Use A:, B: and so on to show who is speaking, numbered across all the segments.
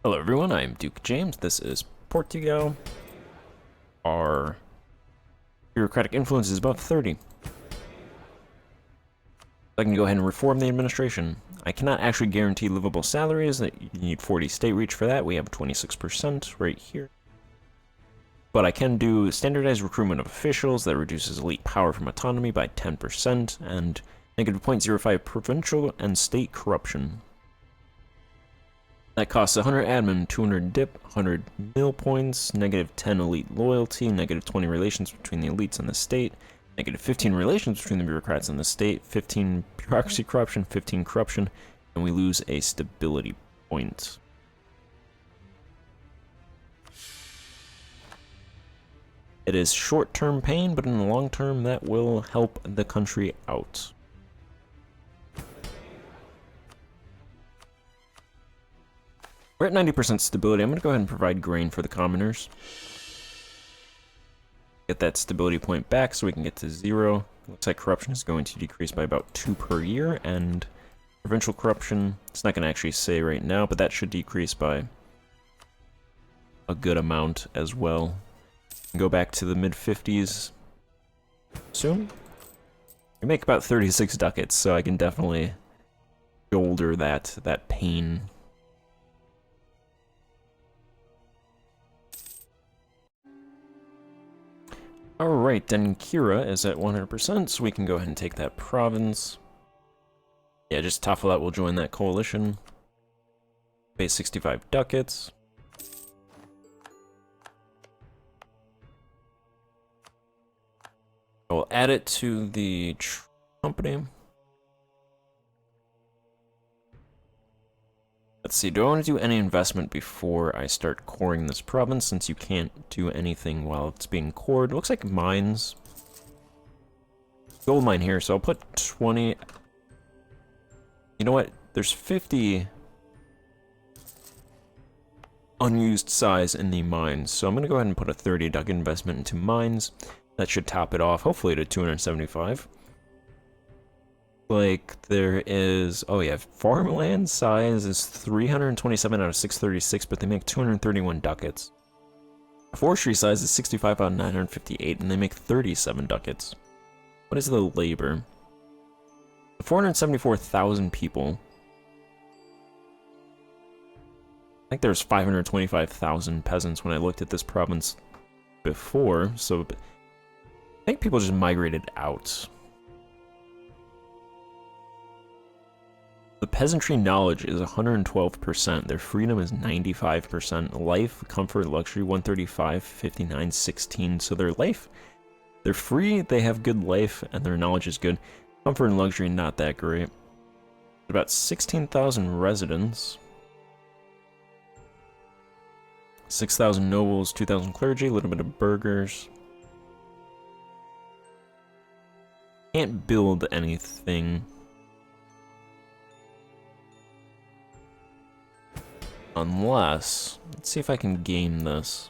A: Hello everyone, I'm Duke James. This is Portugal. Our bureaucratic influence is above 30. I can go ahead and reform the administration. I cannot actually guarantee livable salaries. You need 40 state reach for that. We have 26% right here. But I can do standardized recruitment of officials that reduces elite power from autonomy by 10% and negative 0.05 provincial and state corruption. That costs 100 admin, 200 dip, 100 mil points, negative 10 elite loyalty, negative 20 relations between the elites and the state, negative 15 relations between the bureaucrats and the state, 15 bureaucracy corruption, 15 corruption, and we lose a stability point. It is short-term pain, but in the long term, that will help the country out. We're at 90% stability. I'm going to go ahead and provide grain for the commoners. Get that stability point back so we can get to 0. Looks like corruption is going to decrease by about 2 per year, and provincial corruption, it's not going to actually say right now, but that should decrease by a good amount as well. Go back to the mid-50s soon. We make about 36 ducats, so I can definitely shoulder that pain. Alright, then Kira is at 100%, so we can go ahead and take that province. Yeah, just Tafalat will join that coalition. Pay 65 ducats. I will add it to the company. Let's see, do I want to do any investment before I start coring this province, since you can't do anything while it's being cored? It looks like mines. Gold mine here, so I'll put 20. You know what? There's 50 unused size in the mines, so I'm going to go ahead and put a 30 ducat investment into mines. That should top it off, hopefully to 275. Like, there is... Oh yeah, farmland size is 327 out of 636, but they make 231 ducats. Forestry size is 65 out of 958, and they make 37 ducats. What is the labor? 474,000 people. I think there's 525,000 peasants when I looked at this province before, so... I think people just migrated out. The peasantry knowledge is 112%. Their freedom is 95%. Life, comfort, luxury, 135, 59, 16. So their life, they're free, they have good life, and their knowledge is good. Comfort and luxury, not that great. About 16,000 residents. 6,000 nobles, 2,000 clergy, a little bit of burghers. Can't build anything. Unless, let's see if I can game this.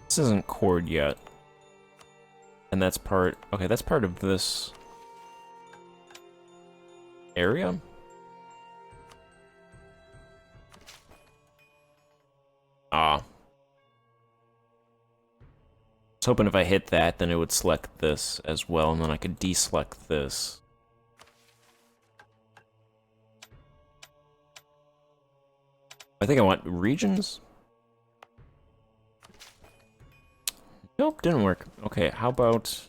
A: This isn't cored yet. And that's part, okay, that's part of this area. Ah. I was hoping if I hit that, then it would select this as well, and then I could deselect this. I think I want regions. Nope, didn't work. Okay, how about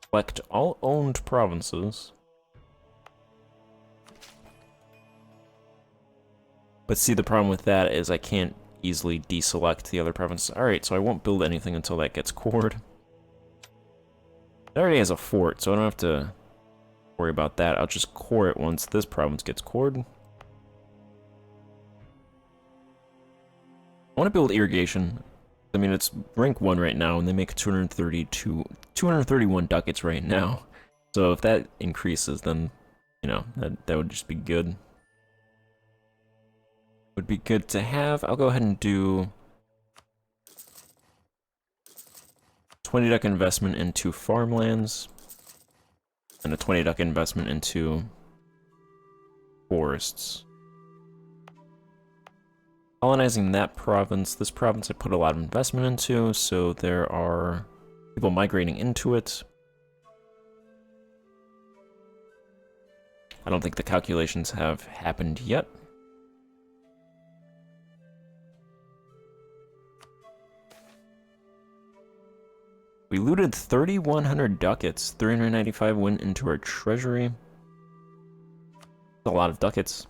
A: select all owned provinces. But see, the problem with that is I can't easily deselect the other provinces. Alright, so I won't build anything until that gets cored. It already has a fort, so I don't have to worry about that. I'll just core it once this province gets cored. I want to build irrigation. I mean, it's rank 1 right now, and they make 231 ducats right now. So if that increases, then, you know, that would just be good. Would be good to have. I'll go ahead and do 20 ducat investment into farmlands. and a 20 ducat investment into forests. Colonizing that province. This province I put a lot of investment into, so there are people migrating into it. I don't think the calculations have happened yet. We looted 3,100 ducats. 395 went into our treasury. That's a lot of ducats.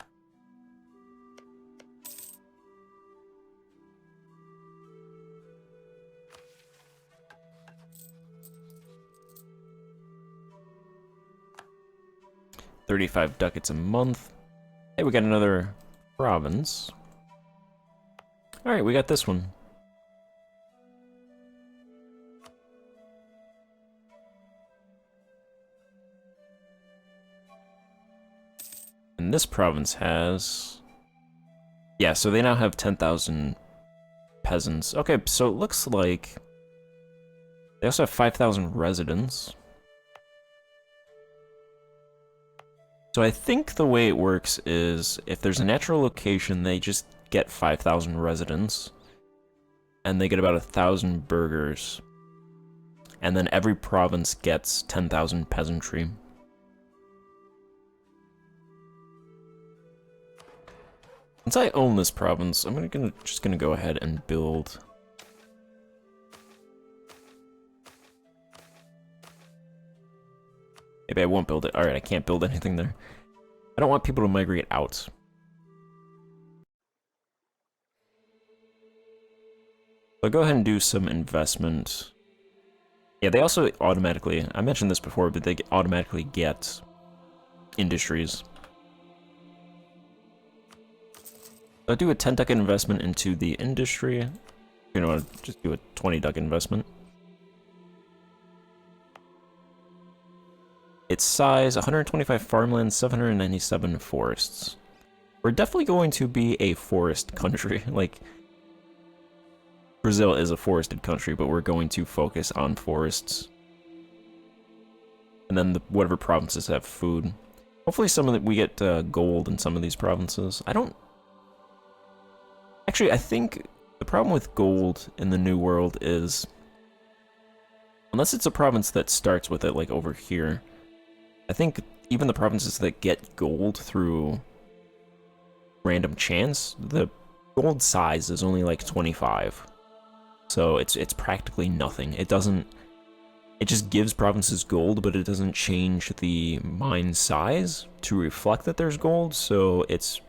A: $35 ducats a month. Hey, we got another province. Alright, we got this one. And this province has... Yeah, so they now have 10,000 peasants. Okay, so it looks like they also have 5,000 residents. So I think the way it works is if there's a natural location, they just get 5,000 residents. And they get about 1,000 burghers. And then every province gets 10,000 peasantry. Since I own this province, I'm just gonna go ahead and build. Maybe I won't build it. Alright, I can't build anything there. I don't want people to migrate out. I'll go ahead and do some investment. Yeah, they also automatically, I mentioned this before, but they automatically get industries. I'll do a 10 ducat investment into the industry. You know, I'll just do a 20 ducat investment. Its size, 125 farmlands, 797 forests. We're definitely going to be a forest country. Like, Brazil is a forested country, but we're going to focus on forests. And then whatever provinces have food. Hopefully we get gold in some of these provinces. Actually, I think the problem with gold in the New World is, unless it's a province that starts with it, like over here, I think even the provinces that get gold through random chance, the gold size is only like 25. So it's practically nothing. It just gives provinces gold, but it doesn't change the mine size to reflect that there's gold, so it's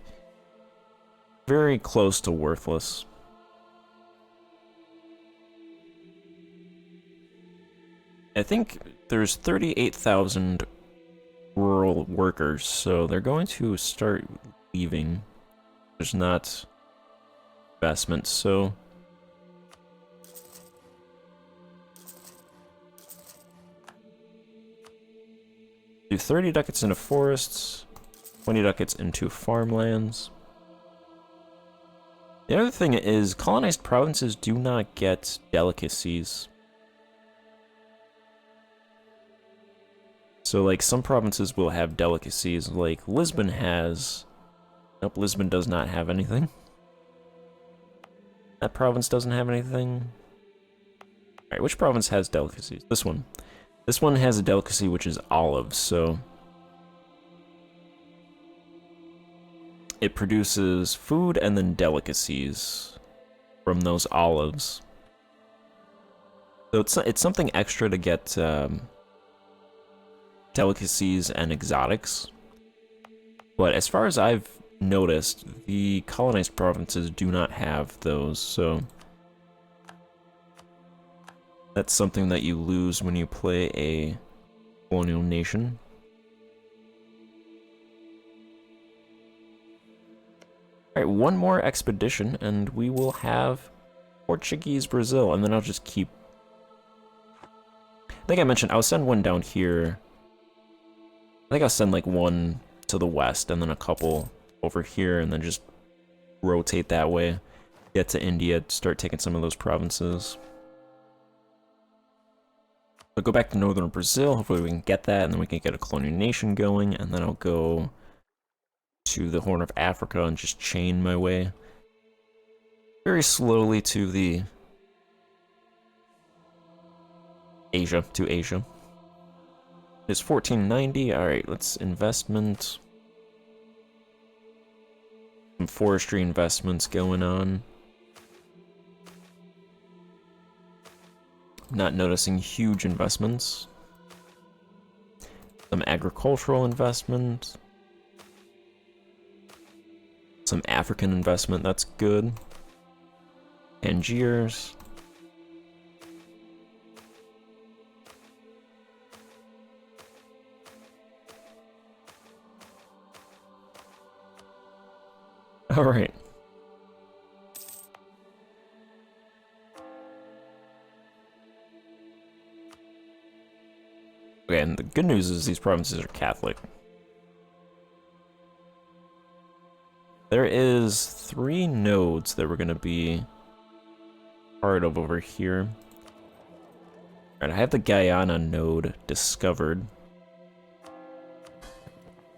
A: very close to worthless. I think there's 38,000 rural workers, so they're going to start leaving. There's not investment, so do 30 ducats into forests, 20 ducats into farmlands. The other thing is, colonized provinces do not get delicacies. So, like, some provinces will have delicacies, like Lisbon has... Nope, Lisbon does not have anything. That province doesn't have anything. Alright, which province has delicacies? This one. This one has a delicacy, which is olives, so... It produces food and then delicacies from those olives. So it's something extra to get delicacies and exotics. But as far as I've noticed, the colonized provinces do not have those, so that's something that you lose when you play a colonial nation. Alright, one more expedition, and we will have Portuguese Brazil, and then I'll just keep... I think I mentioned I'll send one down here. I think I'll send like one to the west, and then a couple over here, and then just rotate that way. Get to India, start taking some of those provinces. I'll go back to northern Brazil. Hopefully we can get that, and then we can get a colonial nation going, and then I'll go to the Horn of Africa and just chain my way very slowly to the Asia. It's 1490. Alright, let's investment. Some forestry investments going on. Not noticing huge investments. Some agricultural investment. Some African investment, that's good. Tangiers. Alright. Okay, and the good news is these provinces are Catholic. There is 3 nodes that we're going to be part of over here. Alright, I have the Guyana node discovered.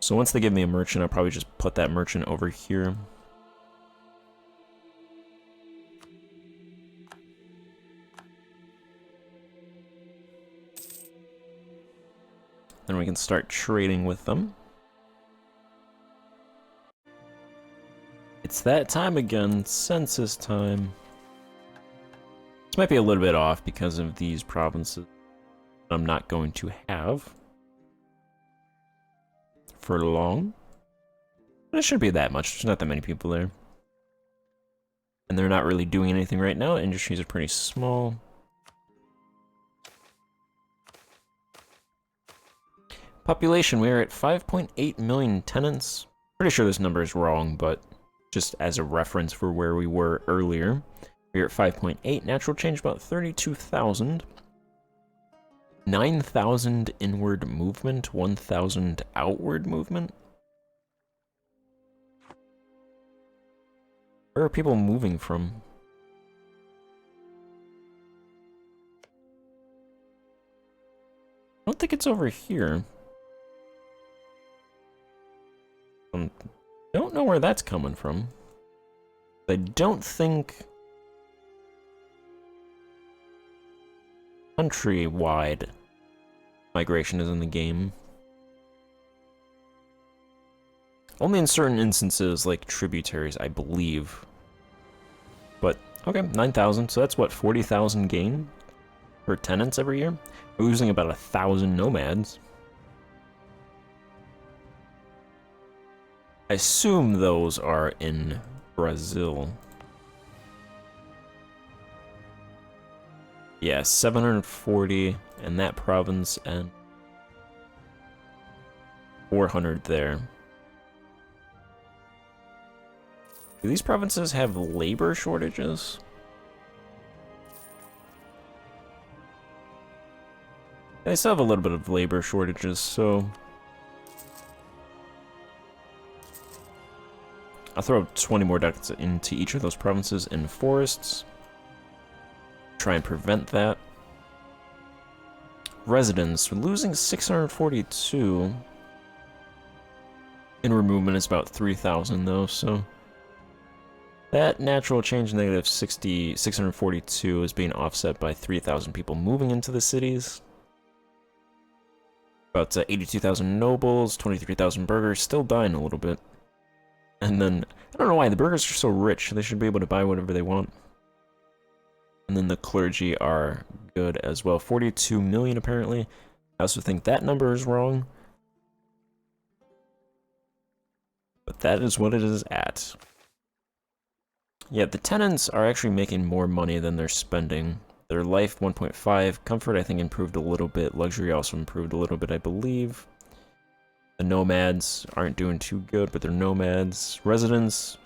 A: So once they give me a merchant, I'll probably just put that merchant over here. Then we can start trading with them. It's that time again, census time. This might be a little bit off because of these provinces I'm not going to have for long. But it shouldn't be that much, there's not that many people there. And they're not really doing anything right now, industries are pretty small. Population, we are at 5.8 million tenants. Pretty sure this number is wrong, but just as a reference for where we were earlier. We're at 5.8, natural change about 32,000. 9,000 inward movement, 1,000 outward movement. Where are people moving from? I don't think it's over here. Don't know where that's coming from. I don't think country-wide migration is in the game. Only in certain instances, like tributaries, I believe. But, okay, 9,000, so that's what, 40,000 gain per tenants every year? We're losing about 1,000 nomads. I assume those are in Brazil. Yeah, 740 in that province and 400 there. Do these provinces have labor shortages? They still have a little bit of labor shortages, so I'll throw 20 more ducats into each of those provinces in forests. Try and prevent that. Residents, we're losing 642. Inward movement is about 3,000 though, so that natural change negative 642 is being offset by 3,000 people moving into the cities. About 82,000 nobles, 23,000 burghers, still dying a little bit. And then, I don't know why, the burghers are so rich, they should be able to buy whatever they want. And then the clergy are good as well, 42 million apparently. I also think that number is wrong. But that is what it is at. Yeah, the tenants are actually making more money than they're spending. Their life 1.5, comfort I think improved a little bit, luxury also improved a little bit I believe. The nomads aren't doing too good, but they're nomads. Residents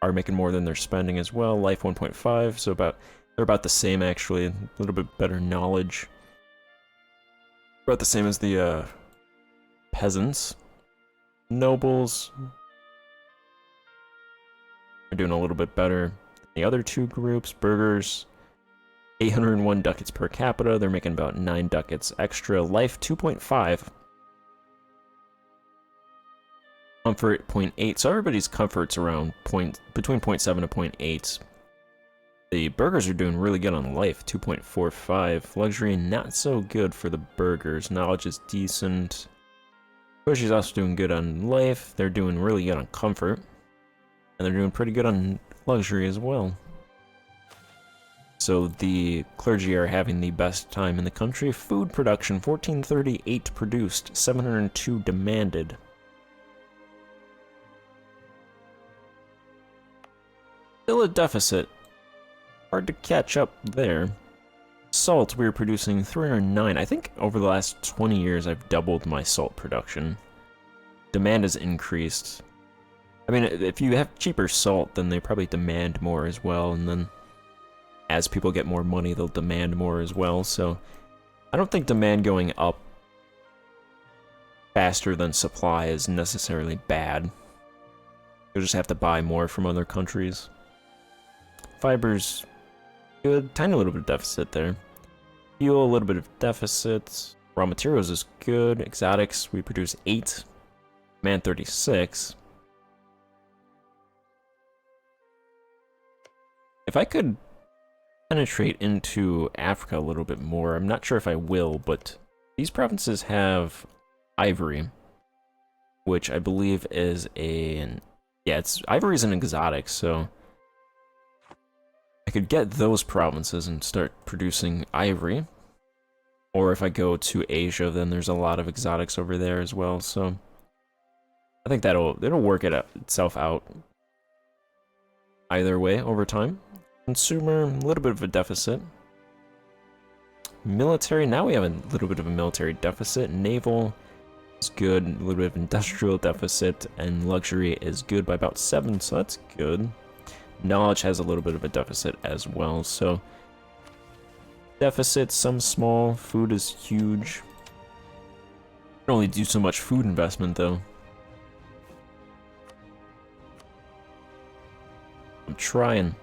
A: are making more than they're spending as well. Life 1.5, so they're about the same actually. A little bit better knowledge. About the same as the peasants. Nobles are doing a little bit better than the other two groups. Burghers, 801 ducats per capita. They're making about 9 ducats extra. Life 2.5. Comfort 0.8. So everybody's comfort's around between 0.7 to 0.8. The burgers are doing really good on life, 2.45. Luxury, not so good for the burgers. Knowledge is decent. Pushy's also doing good on life. They're doing really good on comfort. And they're doing pretty good on luxury as well. So the clergy are having the best time in the country. Food production, 1438 produced, 702 demanded. Still a deficit. Hard to catch up there. Salt, we were producing 309. I think over the last 20 years, I've doubled my salt production. Demand has increased. I mean, if you have cheaper salt, then they probably demand more as well, and then as people get more money, they'll demand more as well, so I don't think demand going up faster than supply is necessarily bad. You'll just have to buy more from other countries. Fibers, good. Tiny little bit of deficit there. Fuel, a little bit of deficit. Raw materials is good. Exotics, we produce 8. Man 36. If I could penetrate into Africa a little bit more, I'm not sure if I will, but these provinces have ivory, which I believe is ivory is an exotic, so I could get those provinces and start producing ivory. Or if I go to Asia, then there's a lot of exotics over there as well, so I think it'll work itself out either way over time. Consumer, a little bit of a deficit. Military, now we have a little bit of a military deficit. Naval is good, a little bit of industrial deficit, and luxury is good by about 7, so that's good. Knowledge has a little bit of a deficit as well, so deficit, some small. Food is huge. Can only do so much food investment though. I'm trying.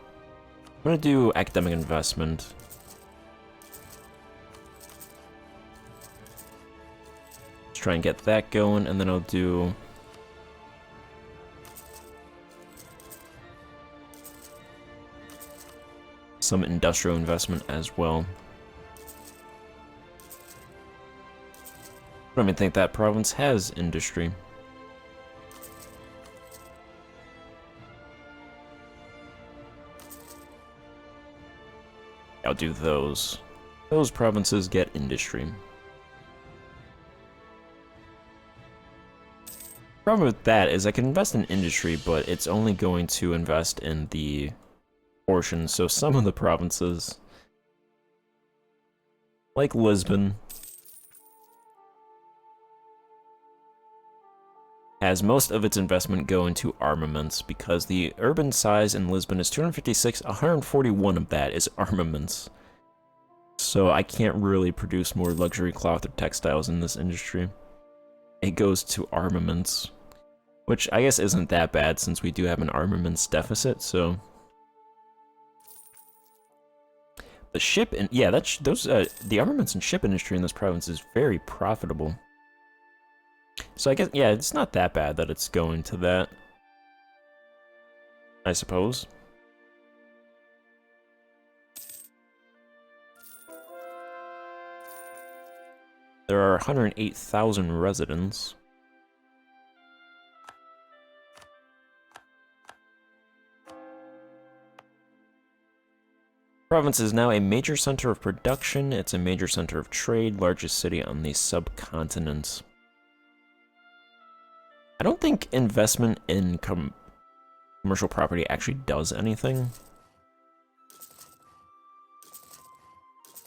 A: I'm gonna do academic investment. Let's try and get that going, and then I'll do some industrial investment as well. I don't even think that province has industry. I'll do those. Those provinces get industry. Problem with that is I can invest in industry, but it's only going to invest in the portion. So some of the provinces, like Lisbon, has most of its investment go into armaments because the urban size in Lisbon is 256, 141 of that is armaments. So I can't really produce more luxury cloth or textiles in this industry. It goes to armaments, which I guess isn't that bad since we do have an armaments deficit, so the ship and the armaments and ship industry in this province is very profitable. So I guess, yeah, it's not that bad that it's going to that, I suppose. There are 108,000 residents. Province is now a major center of production. It's a major center of trade, largest city on the subcontinent. I don't think investment in commercial property actually does anything. I'm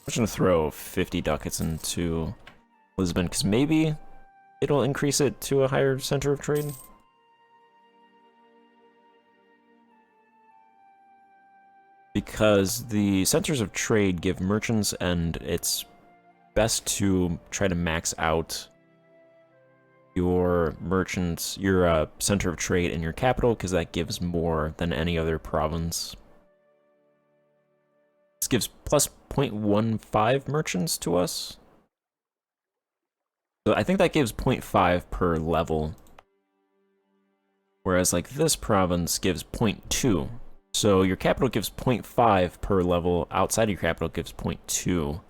A: just gonna throw 50 ducats into Lisbon, because maybe it'll increase it to a higher center of trade. Because the centers of trade give merchants, and it's best to try to max out your merchants, your center of trade in your capital, because that gives more than any other province. gives plus 0.15 merchants to us. So I think that gives 0.5 per level. Whereas like this province gives 0.2. So your capital gives 0.5 per level, outside of your capital gives 0.2. Of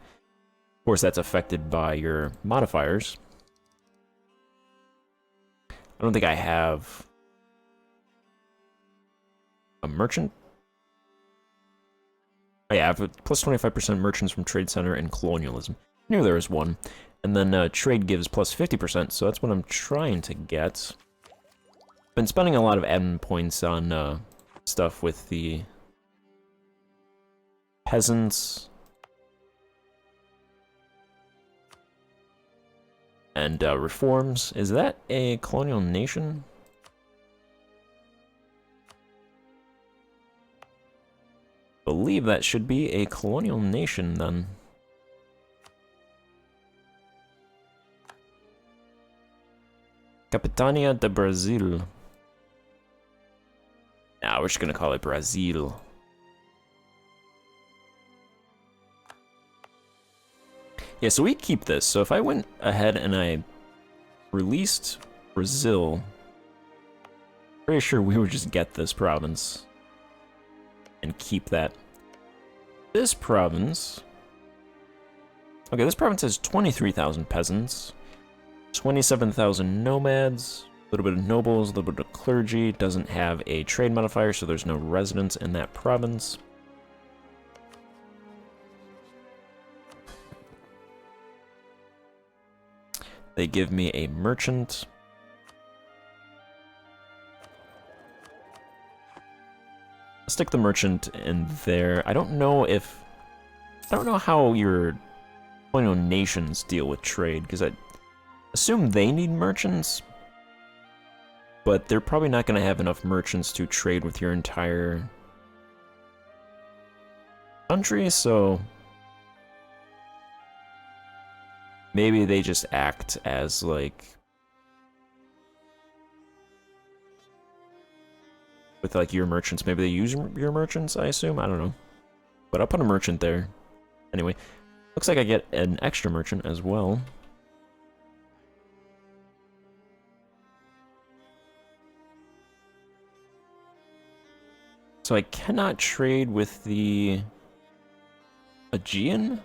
A: course, that's affected by your modifiers. I don't think I have a merchant. Oh yeah, I have a plus 25% merchants from Trade Center and Colonialism. I knew there was one. And then trade gives plus 50%, so that's what I'm trying to get. Been spending a lot of admin points on stuff with the peasants. And reforms. Is that a colonial nation? I believe that should be a colonial nation then. Capitania de Brazil. Nah, we're just gonna call it Brazil. Yeah, so we keep this. So if I went ahead and I released Brazil, pretty sure we would just get this province and keep that. This province, okay, this province has 23,000 peasants, 27,000 nomads, a little bit of nobles, a little bit of clergy. Doesn't have a trade modifier, so there's no residents in that province. They give me a merchant. I'll stick the merchant in there. I don't know how your colonial nations deal with trade, because I assume they need merchants, but they're probably not going to have enough merchants to trade with your entire country, so maybe they just act as, like, with, like, your merchants. Maybe they use your merchants, I assume? I don't know. But I'll put a merchant there. Anyway, looks like I get an extra merchant as well. So I cannot trade with the Aegean?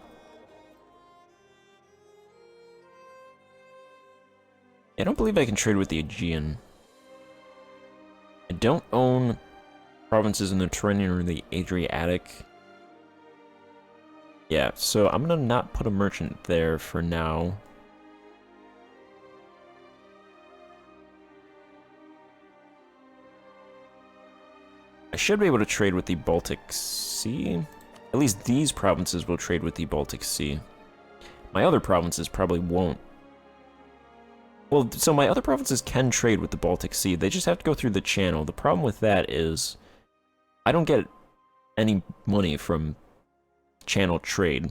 A: I don't believe I can trade with the Aegean. I don't own provinces in the Mediterranean or the Adriatic. Yeah, so I'm gonna not put a merchant there for now. I should be able to trade with the Baltic Sea. At least these provinces will trade with the Baltic Sea. My other provinces probably won't. Well, so my other provinces can trade with the Baltic Sea. They just have to go through the channel. The problem with that is I don't get any money from channel trade.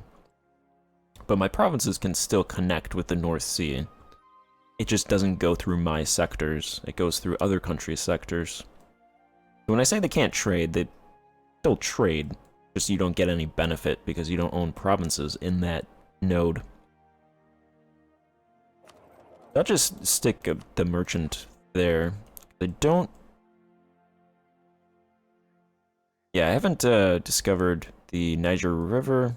A: But my provinces can still connect with the North Sea. It just doesn't go through my sectors. It goes through other countries' sectors. When I say they can't trade, they still trade. Just you don't get any benefit because you don't own provinces in that node. I'll just stick the merchant there. I don't... Yeah, I haven't discovered the Niger River.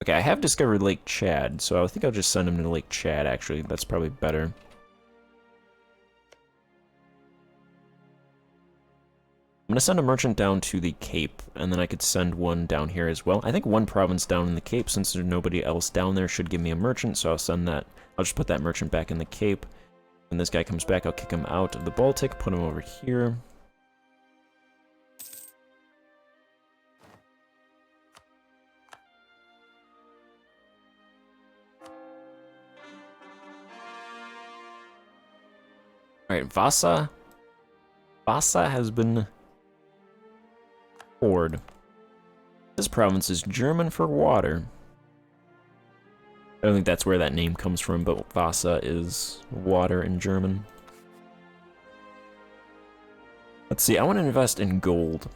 A: Okay, I have discovered Lake Chad, so I think I'll just send him to Lake Chad, actually. That's probably better. I'm gonna send a merchant down to the Cape, and then I could send one down here as well. I think one province down in the Cape, since there's nobody else down there, should give me a merchant, so I'll send that. I'll just put that merchant back in the Cape. When this guy comes back, I'll kick him out of the Baltic, put him over here. Alright, Vasa. Vasa has been poured. This province is German for water. I don't think that's where that name comes from, but Vasa is water in German. Let's see, I want to invest in gold.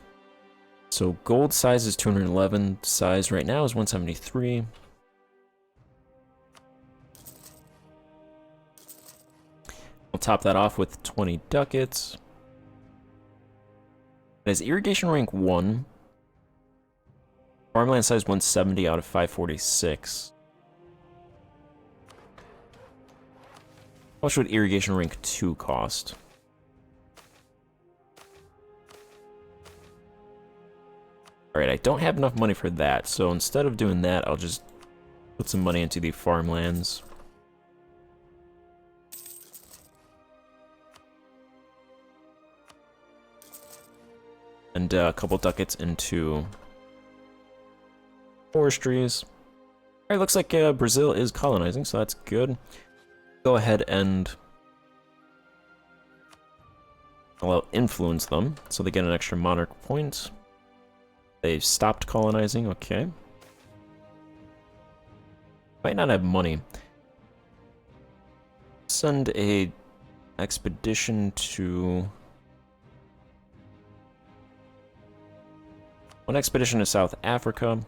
A: So gold size is 211. Size right now is 173. We'll top that off with 20 ducats. It has irrigation rank 1. Farmland size 170 out of 546. How much would irrigation rank 2 cost? Alright, I don't have enough money for that, so instead of doing that, I'll just put some money into the farmlands. And a couple ducats into forestries. Alright, looks like Brazil is colonizing, so that's good. Go ahead and I'll influence them, so they get an extra monarch point. They've stopped colonizing, okay. Might not have money. Send a expedition to... One expedition to South Africa.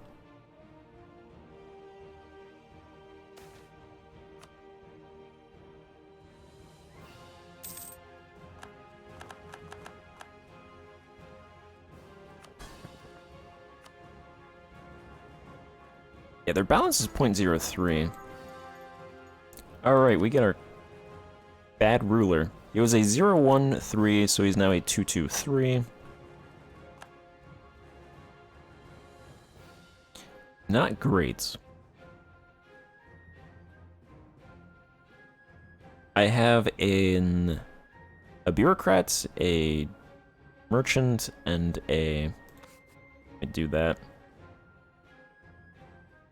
A: Yeah, their balance is 0.03. Alright, we get our bad ruler. He was a 013, so he's now a 223. Not great. I have a bureaucrat, a merchant, and a... I do that.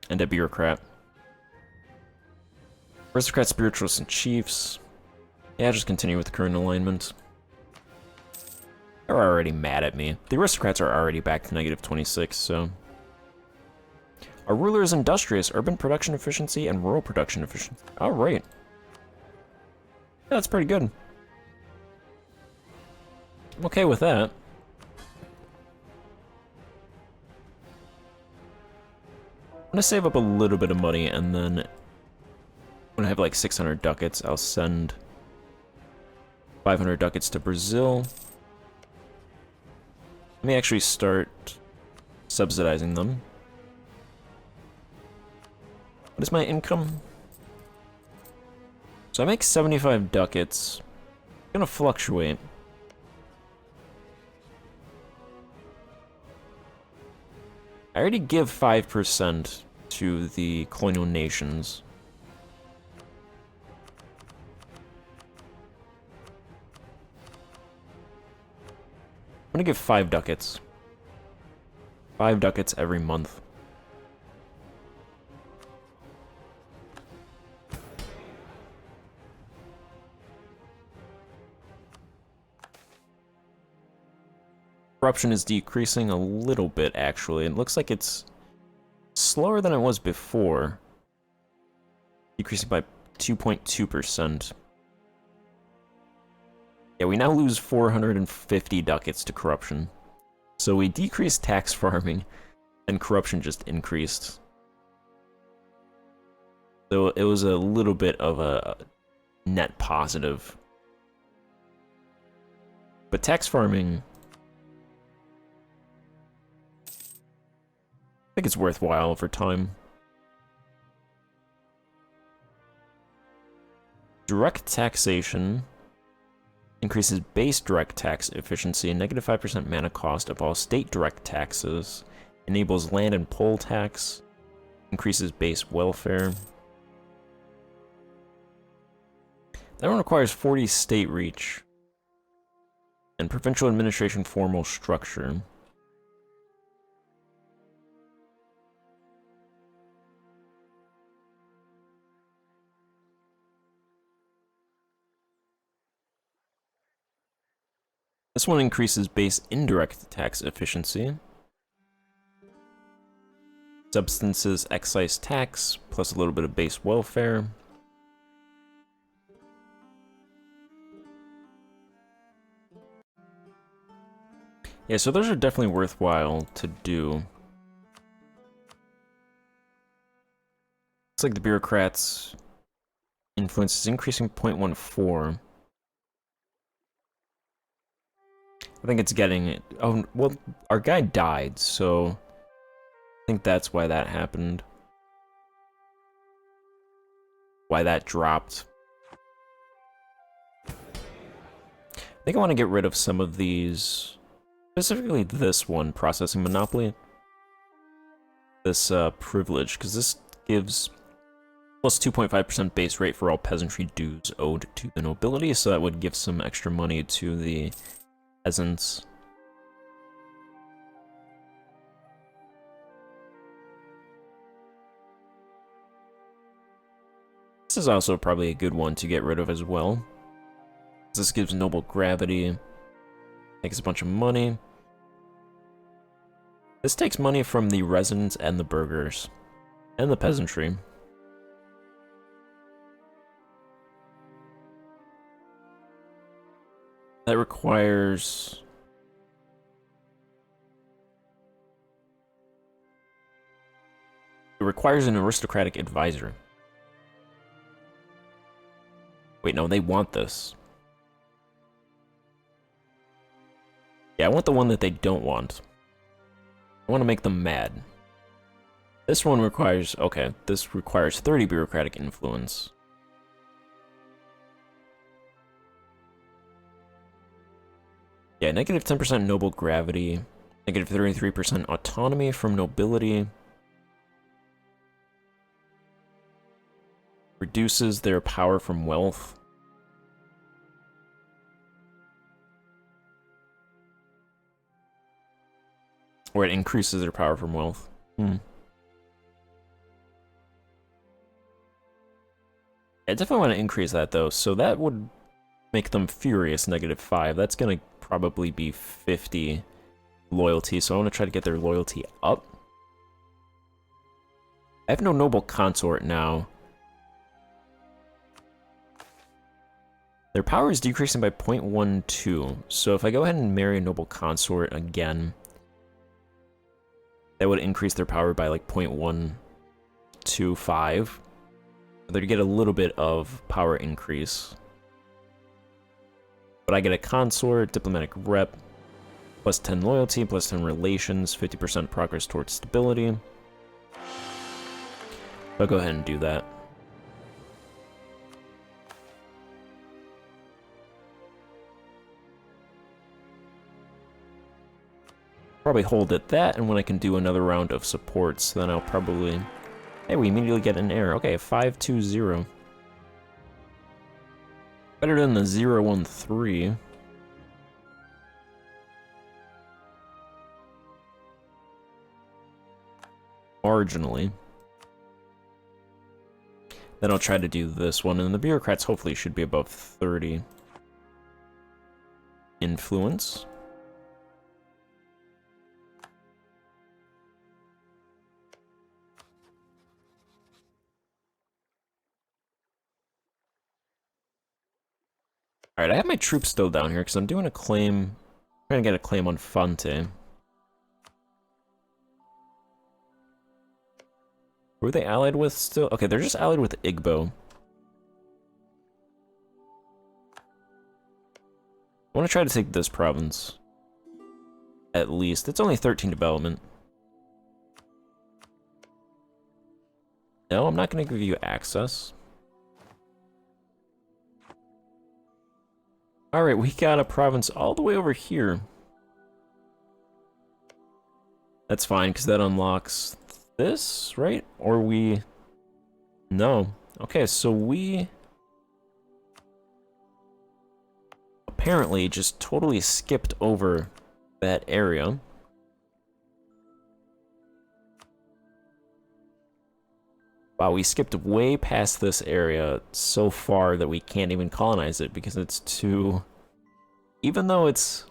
A: And a bureaucrat. Aristocrats, spiritualists, and chiefs. Yeah, just continue with the current alignment. They're already mad at me. The aristocrats are already back to -26, so... Our ruler is industrious, urban production efficiency, and rural production efficiency. Alright. Yeah, that's pretty good. I'm okay with that. I'm gonna save up a little bit of money, and then when I have like 600 ducats, I'll send 500 ducats to Brazil. Let me actually start subsidizing them. What is my income? So I make 75 ducats. It's gonna fluctuate. I already give 5% to the colonial nations. I'm gonna give 5 ducats. 5 ducats every month. Corruption is decreasing a little bit, actually. It looks like it's slower than it was before. Decreasing by 2.2%. Yeah, we now lose 450 ducats to corruption. So we decreased tax farming, and corruption just increased. So it was a little bit of a net positive. But tax farming... I think it's worthwhile over time. Direct taxation increases base direct tax efficiency and -5% mana cost of all state direct taxes. Enables land and poll tax. Increases base welfare. That one requires 40 state reach. And provincial administration formal structure. This one increases base indirect tax efficiency. Substances excise tax, plus a little bit of base welfare. Yeah, so those are definitely worthwhile to do. Looks like the bureaucrats' influence is increasing 0.14. I think it's getting it. Oh, well, our guy died, so I think that's why that happened. Why that dropped. I think I want to get rid of some of these, specifically this one, processing monopoly. This privilege, because this gives plus 2.5% base rate for all peasantry dues owed to the nobility, so that would give some extra money to the peasants. This is also probably a good one to get rid of as well. This gives noble gravity, takes a bunch of money. This takes money from the residents and the burghers, and the peasantry. That requires... It requires an aristocratic advisor. Wait, no, they want this. Yeah, I want the one that they don't want. I want to make them mad. This one requires... Okay, this requires 30 bureaucratic influence. Yeah, negative 10% noble gravity. Negative 33% autonomy from nobility. Reduces their power from wealth. Or it increases their power from wealth. I definitely want to increase that, though. So that would make them furious, negative 5. That's going to probably be 50 loyalty. So I want to try to get their loyalty up. I have no noble consort now. Their power is decreasing by 0.12. So if I go ahead and marry a noble consort again, that would increase their power by like 0.125. They'd get a little bit of power increase. But I get a consort, diplomatic rep, plus 10 loyalty, plus 10 relations, 50% progress towards stability. I'll go ahead and do that. Probably hold at that, and when I can do another round of supports, then I'll probably... Hey, we immediately get an error. Okay, 520. Better than the 013. Marginally. Then I'll try to do this one, and the bureaucrats hopefully should be above 30. Influence. Alright, I have my troops still down here because I'm doing a claim. I'm trying to get a claim on Fante. Who are they allied with still? Okay, they're just allied with Igbo. I want to try to take this province. At least. It's only 13 development. No, I'm not going to give you access. Alright, we got a province all the way over here. That's fine, because that unlocks this, right? Or we... No. Okay, so we... apparently just totally skipped over that area. Wow, we skipped way past this area so far that we can't even colonize it because it's too... Even though it's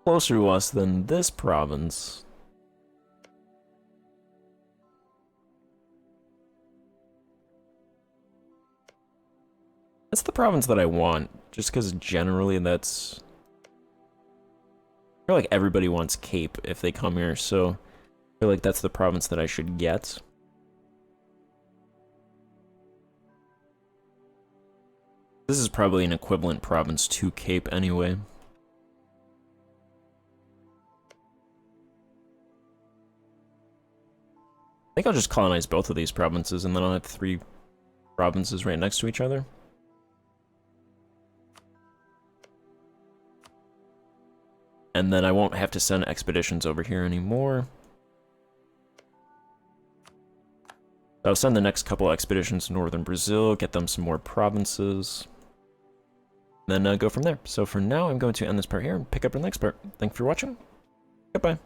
A: closer to us than this province... That's the province that I want, just because generally that's... feel like everybody wants Cape if they come here, so I feel like that's the province that I should get. This is probably an equivalent province to Cape anyway. I think I'll just colonize both of these provinces, and then I'll have 3 provinces right next to each other. And then I won't have to send expeditions over here anymore. I'll send the next couple expeditions to northern Brazil, get them some more provinces, then go from there. So for now, I'm going to end this part here and pick up the next part. Thank you for watching. Goodbye.